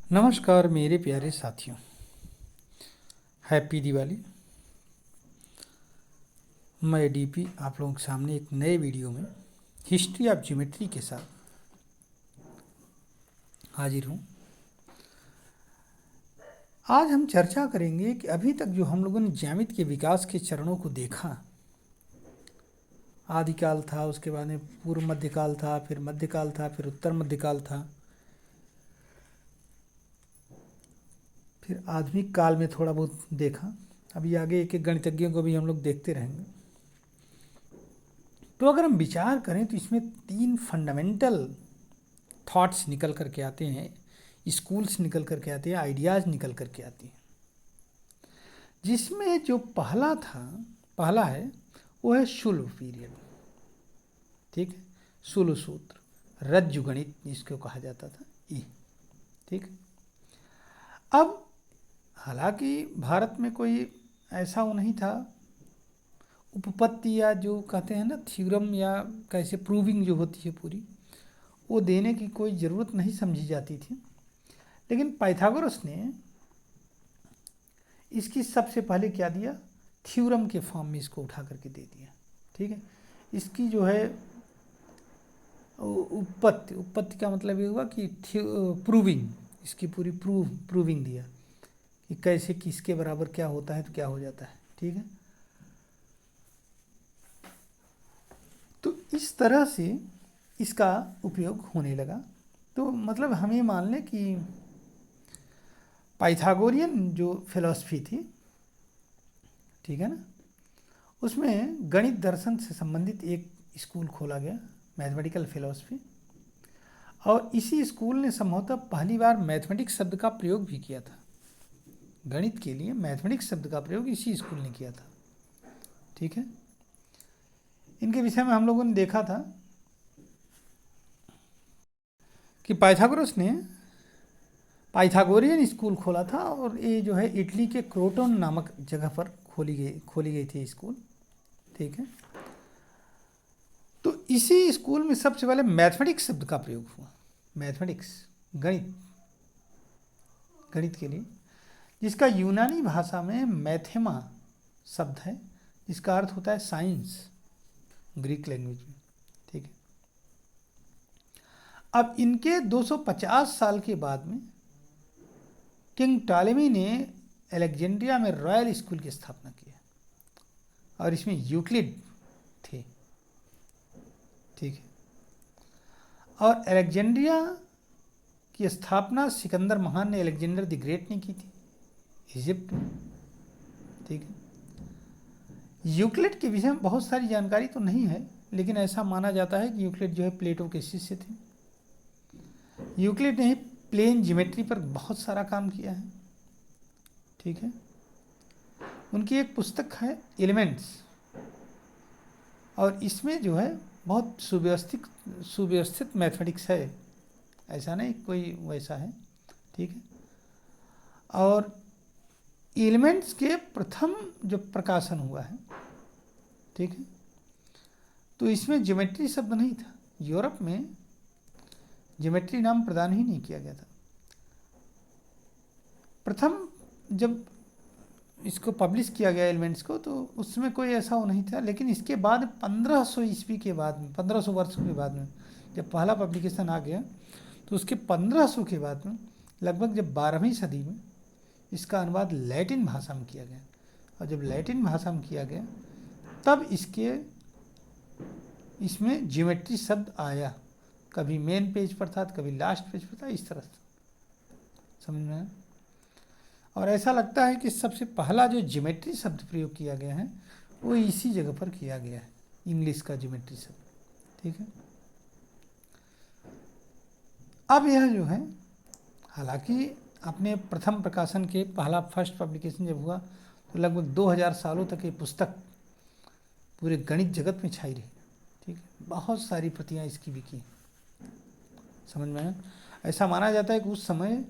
नमस्कार मेरे प्यारे साथियों, हैप्पी दिवाली। मैं डीपी आप लोगों के सामने एक नए वीडियो में हिस्ट्री ऑफ ज्योमेट्री के साथ हाजिर हूँ। आज हम चर्चा करेंगे कि अभी तक जो हम लोगों ने ज्यामिति के विकास के चरणों को देखा, आदिकाल था, उसके बाद में पूर्व मध्यकाल था, फिर मध्यकाल था, फिर उत्तर मध्यकाल था, फिर आधुनिक काल में थोड़ा बहुत देखा। अभी आगे एक एक गणितज्ञों को भी हम लोग देखते रहेंगे। तो अगर हम विचार करें तो इसमें तीन फंडामेंटल थॉट्स निकल करके आते हैं, स्कूल्स निकल करके आते हैं, आइडियाज़ निकल करके आती हैं। जिसमें जो पहला है वो है शुल्ब पीरियड। ठीक है, शुल्ब सूत्र, रज्जु गणित जिसको कहा जाता था ये। ठीक, अब हालांकि भारत में कोई ऐसा वो नहीं था, उपपत्ति या जो कहते हैं ना थ्योरम या कैसे प्रूविंग जो होती है पूरी, वो देने की कोई ज़रूरत नहीं समझी जाती थी। लेकिन पाइथागोरस ने इसकी सबसे पहले क्या दिया, थ्योरम के फॉर्म में इसको उठा करके दे दिया। ठीक है, इसकी जो है उत्पत्ति का मतलब ये हुआ कि प्रूविंग, इसकी पूरी प्रूविंग दिया कि कैसे किसके बराबर क्या होता है तो क्या हो जाता है। ठीक है, तो इस तरह से इसका उपयोग होने लगा। तो मतलब हम ये मान लें कि पाइथागोरियन जो फिलॉसफी थी, ठीक है ना, उसमें गणित दर्शन से संबंधित एक स्कूल खोला गया, मैथमेटिकल फिलॉसफी। और इसी स्कूल ने संभवतः पहली बार मैथमेटिक्स शब्द का प्रयोग भी किया था। गणित के लिए मैथमेटिक्स शब्द का प्रयोग इसी स्कूल ने किया था। ठीक है, इनके विषय में हम लोगों ने देखा था कि पाइथागोरस ने पाइथागोरियन स्कूल खोला था और ये जो है इटली के क्रोटोन नामक जगह पर खोली गई थी स्कूल। ठीक है, तो इसी स्कूल में सबसे पहले मैथमेटिक्स शब्द का प्रयोग हुआ। मैथमेटिक्स, गणित के लिए, जिसका यूनानी भाषा में मैथेमा शब्द है, जिसका अर्थ होता है साइंस, ग्रीक लैंग्वेज में। ठीक है, अब इनके 250 साल के बाद में किंग टॉलेमी ने अलेक्जेंड्रिया में रॉयल स्कूल की स्थापना की और इसमें यूक्लिड थे। ठीक है, और अलेक्जेंड्रिया की स्थापना सिकंदर महान ने, अलेक्जेंडर द ग्रेट ने की थी, इजिप्ट में। ठीक है, यूक्लिड के विषय में बहुत सारी जानकारी तो नहीं है, लेकिन ऐसा माना जाता है कि यूक्लिड जो है प्लेटो के शिष्य थे। यूक्लिड ने प्लेन ज्योमेट्री पर बहुत सारा काम किया है। ठीक है, उनकी एक पुस्तक है एलिमेंट्स, और इसमें जो है बहुत सुव्यवस्थित मैथमेटिक्स है, ऐसा नहीं कोई वैसा है। ठीक है, और एलिमेंट्स के प्रथम जो प्रकाशन हुआ है, ठीक है, तो इसमें ज्योमेट्री शब्द नहीं था। यूरोप में ज्योमेट्री नाम प्रदान ही नहीं किया गया था। प्रथम जब इसको पब्लिश किया गया एलिमेंट्स को, तो उसमें कोई ऐसा वो नहीं था। लेकिन इसके बाद 1500 ईस्वी के बाद में, 1500 वर्षों के बाद में जब पहला पब्लिकेशन आ गया, तो उसके 1500 के बाद में लगभग जब 12वीं सदी में इसका अनुवाद लैटिन भाषा में किया गया, और जब लैटिन भाषा में किया गया तब इसमें ज्योमेट्री शब्द आया। कभी मेन पेज पर था, कभी लास्ट पेज पर था, इस तरह से, समझ में आया? और ऐसा लगता है कि सबसे पहला जो ज्योमेट्री शब्द प्रयोग किया गया है वो इसी जगह पर किया गया है, इंग्लिश का ज्योमेट्री शब्द। ठीक है, अब यह जो है, हालांकि अपने प्रथम प्रकाशन के पहला फर्स्ट पब्लिकेशन जब हुआ तो लगभग 2000 सालों तक ये पुस्तक पूरे गणित जगत में छाई रही। ठीक है, बहुत सारी प्रतियां इसकी बिकी, समझ में आया? ऐसा माना जाता है कि उस समय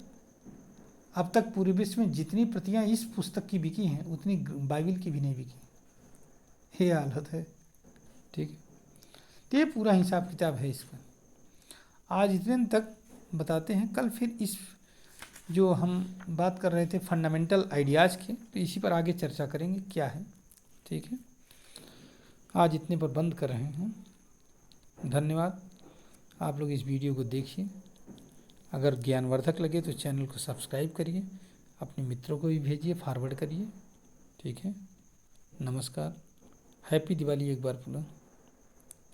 अब तक पूरे विश्व में जितनी प्रतियां इस पुस्तक की बिकी हैं उतनी बाइबल की भी नहीं बिकी। ये हालत है। ठीक है, तो ये पूरा हिसाब किताब है इसका। आज इतने तक बताते हैं, कल फिर इस जो हम बात कर रहे थे फंडामेंटल आइडियाज़ की, तो इसी पर आगे चर्चा करेंगे क्या है। ठीक है, आज इतने पर बंद कर रहे हैं। धन्यवाद। आप लोग इस वीडियो को देखिए, अगर ज्ञानवर्धक लगे तो चैनल को सब्सक्राइब करिए, अपने मित्रों को भी भेजिए, फॉरवर्ड करिए। ठीक है, नमस्कार, हैप्पी दिवाली एक बार पुनः।